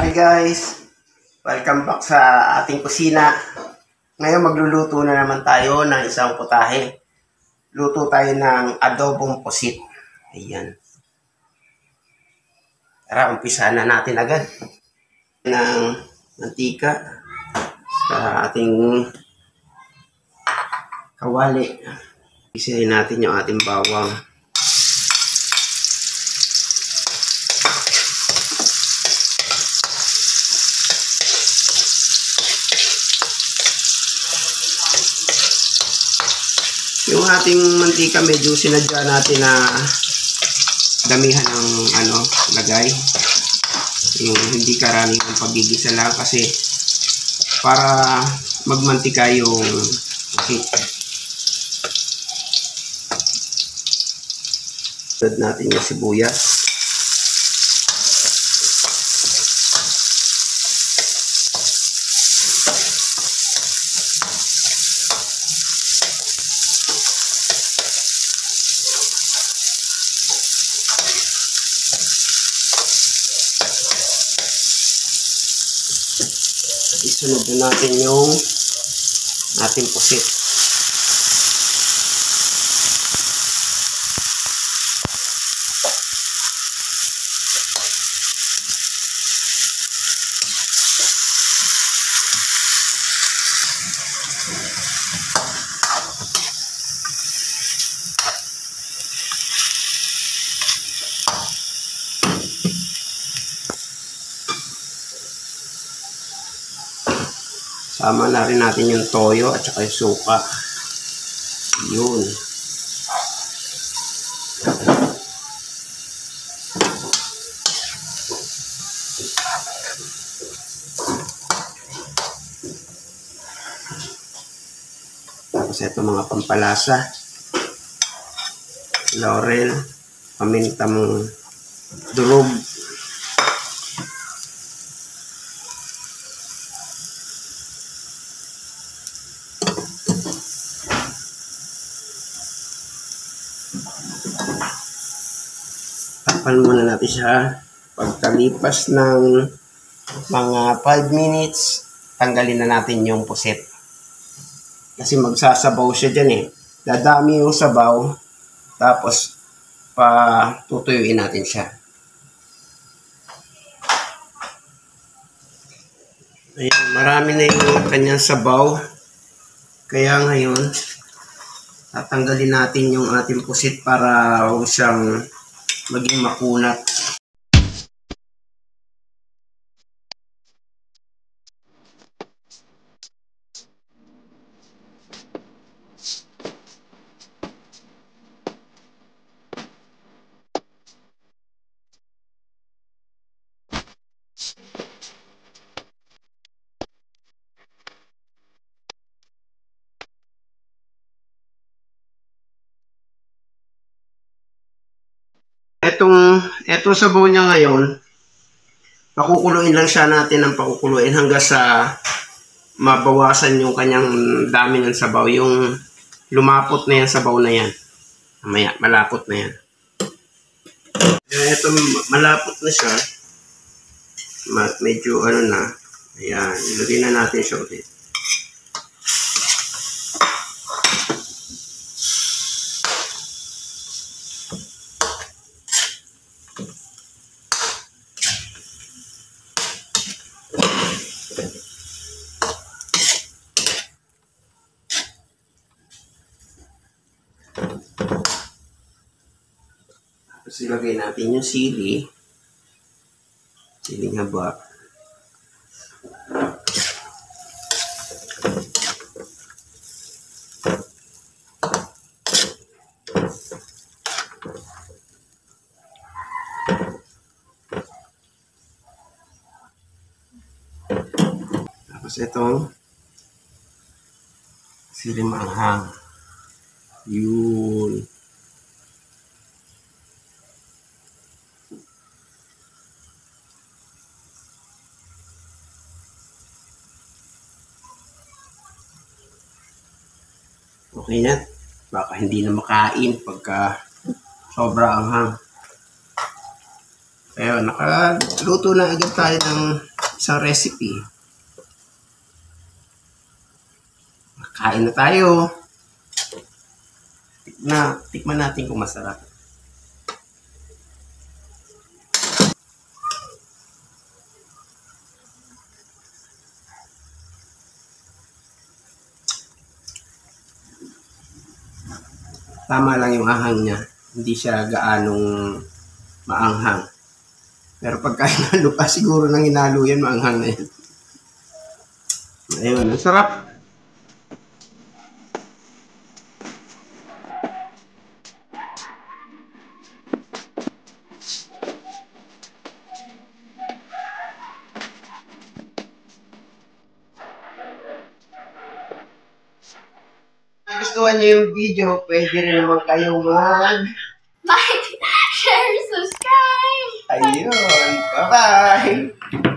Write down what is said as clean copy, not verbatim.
Hi guys! Welcome back sa ating kusina. Ngayon magluluto na naman tayo ng isang putahe. Luto tayo ng adobong pusit. Ayan. Tara, umpisahan na natin agad. Ng mantika sa ating kawali. Isihin natin yung ating bawang. Yung ating mantika medyo sinadya natin na damihan ng lagay. Yung hindi karaniwang pagigisa lang kasi para magmantika yung pusit. Add natin yung sibuyas. Isunod na natin yung ating pusit. Sama na rin natin yung toyo at saka yung suka. Yun. Tapos ito mga pampalasa. Laurel, pamintang durog. Takpan muna natin siya. Pagkalipas ng mga 5 minutes, tanggalin na natin yung pusit. Kasi magsasabaw siya dyan eh. Dadami yung sabaw, tapos tutuyuin natin siya. Ayan, marami na yung kanyang sabaw. Kaya ngayon, tatanggalin natin yung ating pusit para huwag siyang maging makunat. Etong sabaw niya ngayon, pakukuluin lang siya natin ng pakukuluin hanggang sa mabawasan yung kanyang dami ng sabaw. Yung lumapot na yan sabaw na yan. Mamaya, malapot na yan. Ito, malapot na siya. Medyo na. Ayan, ilagay na natin siya ulit. Tapos ilagay natin yung siling haba. Tapos itong siling maanghang. Yun. Okay na. Baka hindi na makain pagka sobra anghang. Ayun, nakaluto na agad tayo ng isang recipe. Kain na tayo. Tikman natin kung masarap. Tama lang yung ahang niya. Hindi siya gaanong maanghang. Pero pagka hinalo pa, siguro nang hinalo yan, maanghang na yan. Ayun, ang sarap. Kung gustuhan niyo yung video, pwede rin naman kayong Like, share, subscribe! Ayun, bye-bye!